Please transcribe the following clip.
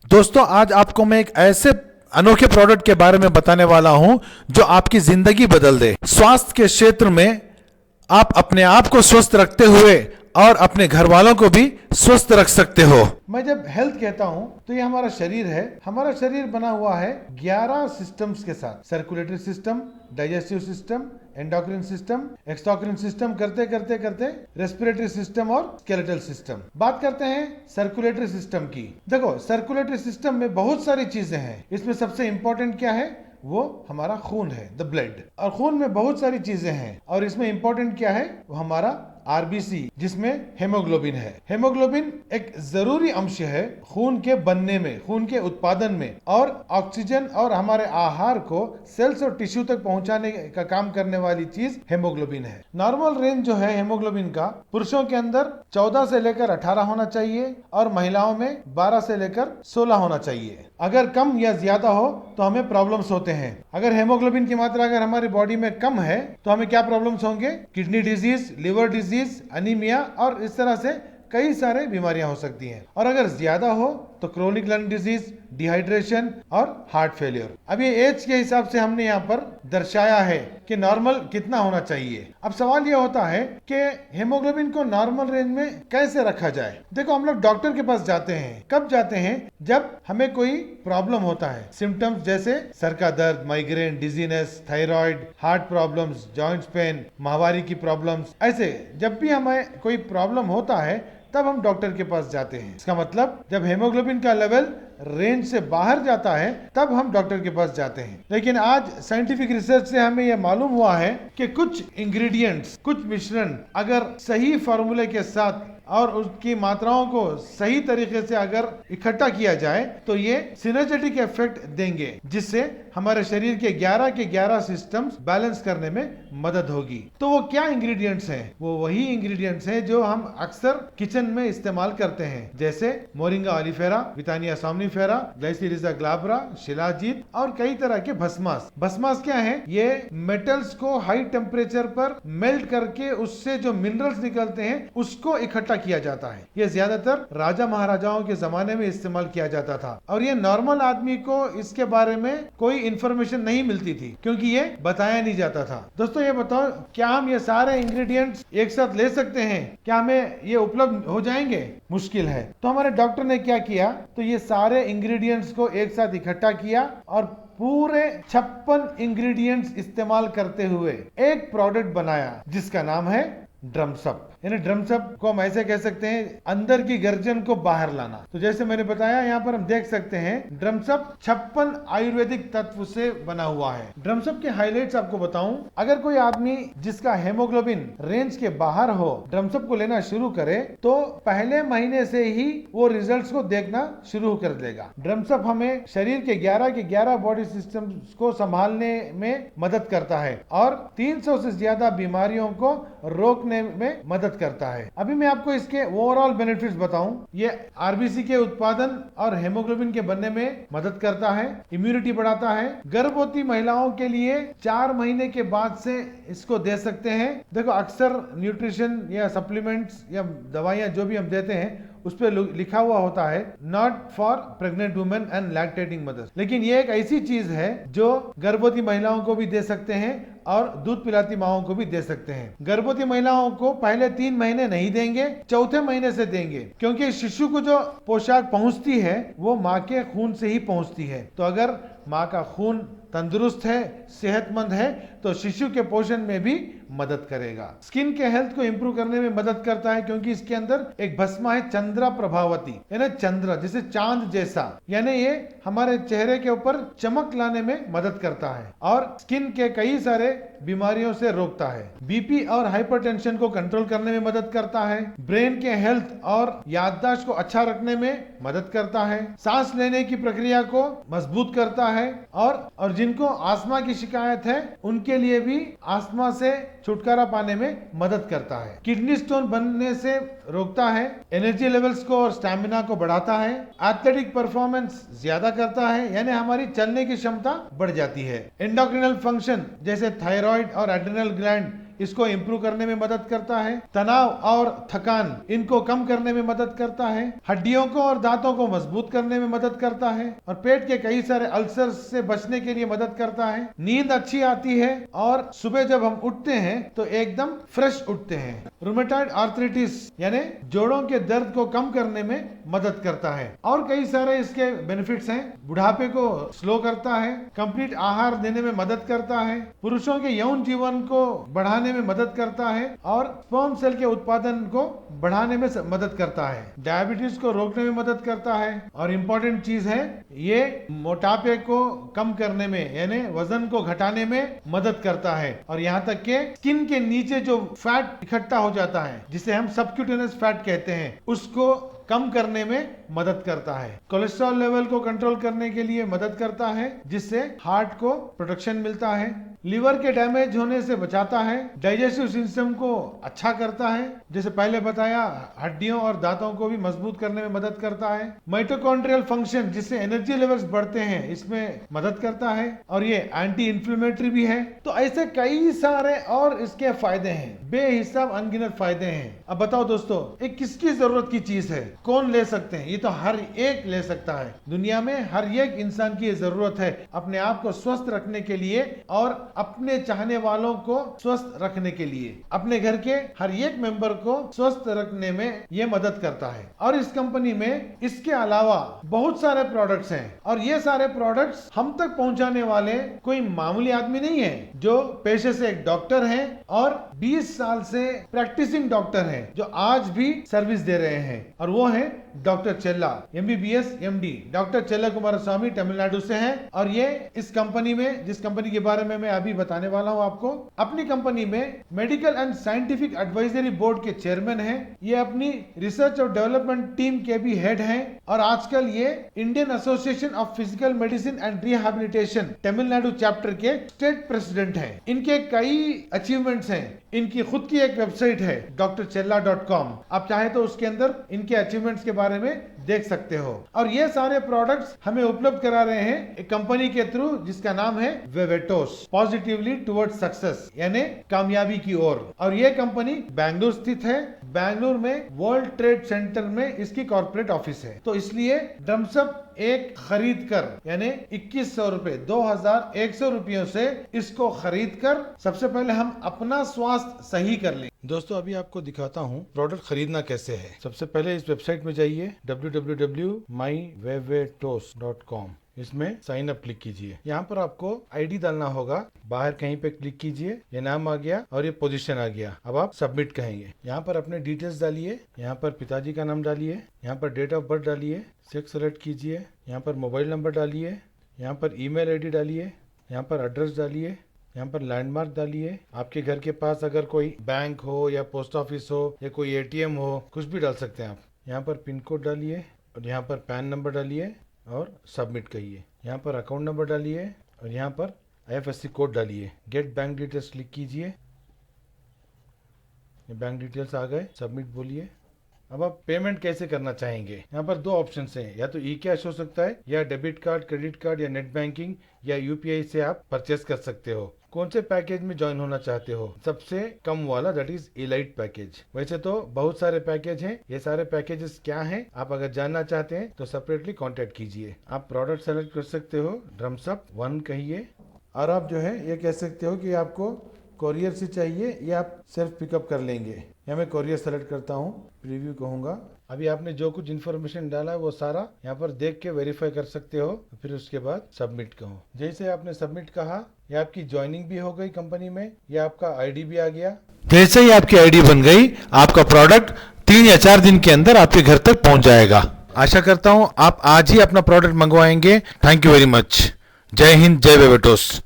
दोस्तों, आज आपको मैं एक ऐसे अनोखे प्रोडक्ट के बारे में बताने वाला हूं जो आपकी जिंदगी बदल दे। स्वास्थ्य के क्षेत्र में आप अपने आप को स्वस्थ रखते हुए और अपने घर वालों को भी स्वस्थ रख सकते हो। मैं जब हेल्थ कहता हूं तो ये हमारा शरीर है। हमारा शरीर बना हुआ है 11 सिस्टम्स के साथ। Circulatory system, digestive system, endocrine system, exocrine system करते करते करते रेस्पिरेटरी सिस्टम और स्केलेटल सिस्टम। बात करते हैं सर्कुलेटरी सिस्टम की। देखो, सर्कुलेटरी सिस्टम में बहुत सारी चीजें हैं। इसमें सबसे इंपॉर्टेंट क्या है? वो हमारा खून है, द ब्लड। और खून में बहुत सारी चीजें हैं और इसमें इंपॉर्टेंट क्या है? वो हमारा आरबीसी, जिसमें हेमोग्लोबिन है। हेमोग्लोबिन एक जरूरी अंश है खून के बनने में, खून के उत्पादन में, और ऑक्सीजन और हमारे आहार को सेल्स और टिश्यू तक पहुंचाने का काम करने वाली चीज हेमोग्लोबिन है। नॉर्मल रेंज जो है हेमोग्लोबिन का, पुरुषों के अंदर 14 से लेकर 18 होना चाहिए और महिलाओं में 12 से लेकर 16 होना चाहिए। अगर कम या ज्यादा हो तो हमें प्रॉब्लम्स होते हैं। अगर हेमोग्लोबिन की मात्रा अगर हमारी बॉडी में कम है तो हमें क्या प्रॉब्लम्स होंगे? Kidney disease, liver disease, anaemia और इस तरह से कई सारे बीमारियां हो सकती हैं। और अगर ज्यादा हो तो क्रोनिक लंग डिजीज, डिहाइड्रेशन और हार्ट फेलियर। अब ये एज के हिसाब से हमने यहाँ पर दर्शाया है कि नॉर्मल कितना होना चाहिए। अब सवाल ये होता है कि हेमोग्लोबिन को नॉर्मल रेंज में कैसे रखा जाए। देखो, हम लोग डॉक्टर के पास जाते हैं। कब जाते हैं? जब हमें कोई प्रॉब्लम होता है। सिम्टम्स जैसे सर का दर्द, migraine, dizziness, thyroid, heart problems, joints pain, माहवारी की प्रॉब्लम्स। ऐसे जब भी हमें कोई प्रॉब्लम होता है तब हम डॉक्टर के पास जाते हैं। इसका मतलब जब हेमोग्लोबिन का लेवल रेंज से बाहर जाता है तब हम डॉक्टर के पास जाते हैं। लेकिन आज साइंटिफिक रिसर्च से हमें यह मालूम हुआ है कि कुछ इंग्रेडिएंट्स, कुछ मिश्रण अगर सही फार्मूले के साथ और उसकी मात्राओं को सही तरीके से अगर इकट्ठा किया जाए तो ये सिनर्जेटिक इफेक्ट देंगे, जिससे हमारे शरीर के 11 के 11 सिस्टम्स बैलेंस करने में मदद होगी। तो वो क्या इंग्रेडिएंट्स हैं? वो वही इंग्रेडिएंट्स हैं जो हम अक्सर किचन में इस्तेमाल करते हैं, जैसे मोरिंगा ओलिफेरा, विटानिया सोमनिफेरा, ग्लाइसिरिसा ग्लाब्रा, शिलाजीत और कई तरह के भस्मास। भस्मास क्या है? ये मेटल्स को हाई टेम्परेचर पर मेल्ट करके उससे जो मिनरल्स निकलते हैं उसको इकट्ठा किया जाता है। ये ज्यादातर राजा महाराजाओं के जमाने में इस्तेमाल किया जाता था और ये नॉर्मल आदमी को इसके बारे में कोई इंफॉर्मेशन नहीं मिलती थी क्योंकि ये बताया नहीं जाता था। दोस्तों, ये बताओ, क्या हम ये सारे इंग्रेडिएंट्स एक साथ ले सकते हैं? क्या हमें ये उपलब्ध हो जाएंगे? मुश्किल है। तो हमारे डॉक्टर ने क्या किया? तो ये सारे इंग्रेडिएंट्स को एक साथ इकट्ठा किया और पूरे 56 इंग्रेडिएंट्स इस्तेमाल करते हुए एक प्रोडक्ट बनाया जिसका नाम है ड्रम्सअप। यानी ड्रम्सअप को हम ऐसे कह सकते हैं, अंदर की गर्जन को बाहर लाना। तो जैसे मैंने बताया, यहाँ पर हम देख सकते हैं ड्रम्सअप 56 आयुर्वेदिक तत्व से बना हुआ है। ड्रम्सअप के हाइलाइट्स आपको बताऊं, अगर कोई आदमी जिसका हेमोग्लोबिन रेंज के बाहर हो ड्रम्सअप को लेना शुरू करे तो पहले महीने से ही वो रिजल्ट्स को देखना शुरू कर देगा। ड्रम्सअप हमें शरीर के 11 के 11 बॉडी सिस्टम को संभालने में मदद करता है और 300 से ज्यादा बीमारियों को रोकने में मदद करता है। अभी मैं आपको इसके ओवरऑल बेनिफिट्स बताऊं। ये आरबीसी के उत्पादन और हेमोग्लोबिन के बनने में मदद करता है, इम्यूनिटी बढ़ाता है। गर्भवती महिलाओं के लिए 4 महीने के बाद से इसको दे सकते हैं। देखो, अक्सर न्यूट्रिशन या सप्लीमेंट्स या दवाइयां जो भी हम देते हैं उस पर लिखा हुआ होता है not for pregnant women and lactating mothers, लेकिन ये एक ऐसी चीज है जो गर्भवती महिलाओं को भी दे सकते हैं और दूध पिलाती माओं को भी दे सकते हैं। गर्भवती महिलाओं को पहले 3 महीने नहीं देंगे, चौथे महीने से देंगे, क्योंकि शिशु को जो पोशाक पहुंचती है वो माँ के खून से ही पहुंचती है। तो अगर माँ का खून तंदुरुस्त है, सेहतमंद है, तो शिशु के पोषण में भी मदद करेगा। स्किन के हेल्थ को इंप्रूव करने में मदद करता है क्योंकि इसके अंदर एक भस्मा है चंद्रा प्रभावती, यानी चंद्र जैसे चांद जैसा, यानी ये हमारे चेहरे के ऊपर चमक लाने में मदद करता है और स्किन के कई सारे बीमारियों से रोकता है। बीपी और हाइपरटेंशन को कंट्रोल करने में मदद करता है। ब्रेन के हेल्थ और याददाश्त को अच्छा रखने में मदद करता है। सांस लेने की प्रक्रिया को मजबूत करता है और जिनको आस्थमा की शिकायत है उनके लिए भी आस्थमा से छुटकारा पाने में मदद करता है। किडनी स्टोन बनने से रोकता है। एनर्जी लेवल्स को और स्टैमिना को बढ़ाता है। एथलेटिक परफॉर्मेंस ज्यादा करता है, यानी हमारी चलने की क्षमता बढ़ जाती है। एंडोक्रिनल फंक्शन जैसे थायराइड और एड्रिनल ग्लैंड इसको इंप्रूव करने में मदद करता है। तनाव और थकान इनको कम करने में मदद करता है। हड्डियों को और दांतों को मजबूत करने में मदद करता है और पेट के कई सारे अल्सर से बचने के लिए मदद करता है। नींद अच्छी आती है और सुबह जब हम उठते हैं तो एकदम फ्रेश उठते हैं। रूमेटॉइड आर्थराइटिस यानी जोड़ों के दर्द को कम करने में मदद करता है और कई सारे इसके बेनिफिट्स हैं। बुढ़ापे को स्लो करता है, कंप्लीट आहार देने में मदद करता है, पुरुषों के यौन जीवन को बढ़ाने में मदद करता है और स्पर्म सेल के उत्पादन को बढ़ाने में मदद करता है। डायबिटीज को रोकने में मदद करता है और इम्पोर्टेंट चीज है ये मोटापे को कम करने में यानी वजन को घटाने में मदद करता है और यहाँ तक के स्किन के नीचे जो फैट इकट्ठा हो जाता है जिसे हम सबक्यूटेनियस फैट कहते हैं उसको कम करने में मदद करता है। कोलेस्ट्रॉल लेवल को कंट्रोल करने के लिए मदद करता है जिससे हार्ट को प्रोटेक्शन मिलता है। लीवर के डैमेज होने से बचाता है। डाइजेस्टिव सिस्टम को अच्छा करता है, जैसे पहले बताया हड्डियों और दांतों को भी मजबूत करने में मदद करता है। माइटोकॉन्ड्रियल फंक्शन जिससे एनर्जी लेवल्स बढ़ते हैं इसमें मदद करता है और ये एंटी इंफ्लेमेटरी भी है। तो ऐसे कई सारे और इसके फायदे हैं, बेहिसाब अनगिनत फायदे हैं। अब बताओ दोस्तों, एक किसकी जरूरत की चीज है, कौन ले सकते हैं? ये तो हर एक ले सकता है। दुनिया में हर एक इंसान की जरूरत है अपने आप को स्वस्थ रखने के लिए और अपने चाहने वालों को स्वस्थ रखने के लिए। अपने घर के हर एक मेंबर को स्वस्थ रखने में ये मदद करता है और इस कंपनी में इसके अलावा बहुत सारे प्रोडक्ट्स हैं और ये सारे प्रोडक्ट्स हम तक पहुंचाने वाले कोई मामूली आदमी नहीं है, जो पेशे से एक डॉक्टर हैं और 20 साल से प्रैक्टिसिंग डॉक्टर हैं जो आज भी सर्विस दे रहे हैं और वो है डॉक्टर चेल्ला, MBBS MD। डॉक्टर चेल्ला कुमार स्वामी तमिलनाडु से हैं और ये इस कंपनी में, जिस कंपनी के बारे में मैं अभी बताने वाला हूं आपको, अपनी कंपनी में medical and scientific advisory board के चेयरमैन हैं। ये अपनी रिसर्च और डेवलपमेंट टीम के भी हेड हैं और आजकल ये Indian association of physical medicine and rehabilitation Tamil Nadu chapter के स्टेट प्रेसिडेंट हैं। इनके कई अचीवमेंट्स हैं। इनकी खुद की एक वेबसाइट है drchella.com। आप चाहे तो उसके अंदर इनके अचीवमेंट्स के बारे में देख सकते हो और ये सारे प्रोडक्ट्स हमें उपलब्ध करा रहे हैं एक कंपनी के थ्रू जिसका नाम है वेवेटोस, पॉजिटिवली टुवर्ड्स सक्सेस यानी कामयाबी की ओर। और ये कंपनी बेंगलुरु स्थित है। बेंगलुरु में वर्ल्ड ट्रेड सेंटर में इसकी कॉर्पोरेट ऑफिस है। तो इसलिए ड्रम्सअप एक खरीद कर यानी 2100 रुपए 2100 रुपयों से इसको खरीद कर सबसे पहले हम अपना स्वास्थ्य सही कर लें। दोस्तों अभी आपको दिखाता हूँ प्रोडक्ट खरीदना कैसे है। सबसे पहले इस वेबसाइट में जाइए www.myvevetos.com। इसमें साइन अप क्लिक कीजिए। यहाँ पर आपको आईडी डालना होगा। बाहर कहीं पे क्लिक कीजिए, ये नाम आ गया और ये पोजीशन आ गया। अब आप सबमिट कहेंगे। यहाँ पर अपने डिटेल्स डालिए। यहाँ पर पिताजी का नाम डालिए। यहाँ पर डेट ऑफ बर्थ डालिए। सेक्स सेलेक्ट कीजिए। यहाँ पर मोबाइल नंबर डालिए। यहाँ पर ईमेल आईडी डालिए। यहाँ पर एड्रेस डालिए। यहाँ पर लैंडमार्क डालिए। आपके घर के पास अगर कोई बैंक हो या पोस्ट ऑफिस हो या कोई ATM हो, कुछ भी डाल सकते हैं आप। यहाँ पर पिन कोड डालिए और यहाँ पर पैन नंबर डालिए और सबमिट कहिए। यहाँ पर अकाउंट नंबर डालिए और यहाँ पर IFSC कोड डालिए। गेट बैंक डिटेल्स क्लिक कीजिए। ये बैंक डिटेल्स आ गए। सबमिट बोलिए। अब आप पेमेंट कैसे करना चाहेंगे? यहाँ पर दो ऑप्शन हैं, या तो ई कैश हो सकता है या डेबिट कार्ड, क्रेडिट कार्ड या नेट बैंकिंग या UPI से आप परचेस कर सकते हो। कौन से पैकेज में ज्वाइन होना चाहते हो? सबसे कम वाला, दैट इज एलाइट पैकेज। वैसे तो बहुत सारे पैकेज हैं। ये सारे पैकेजेस क्या हैं, आप अगर जानना चाहते हैं तो सेपरेटली कांटेक्ट कीजिए। आप प्रोडक्ट सेलेक्ट कर सकते हो, ड्रम्सअप 1 कहिए और आप जो है ये कह सकते हो कि आपको कोरियर से चाहिए या आप सेल्फ पिकअप कर लेंगे। या मैं कोरियर सेलेक्ट करता हूँ, प्रीव्यू कहूँगा। अभी आपने जो कुछ इन्फॉर्मेशन डाला है वो सारा यहाँ पर देख के वेरीफाई कर सकते हो। फिर उसके बाद सबमिट कहो। जैसे आपने सबमिट कहा, या आपकी ज्वाइनिंग भी हो गई कंपनी में, या आपका ID भी आ गया। जैसे ही आपकी ID बन गई, आपका प्रोडक्ट 3 या 4 दिन के अंदर आपके घर तक पहुंच जाएगा। आशा करता हूं आप आज ही अपना प्रोडक्ट मंगवाएंगे। Thank you very much. जय हिंद, जय वेवेटोस।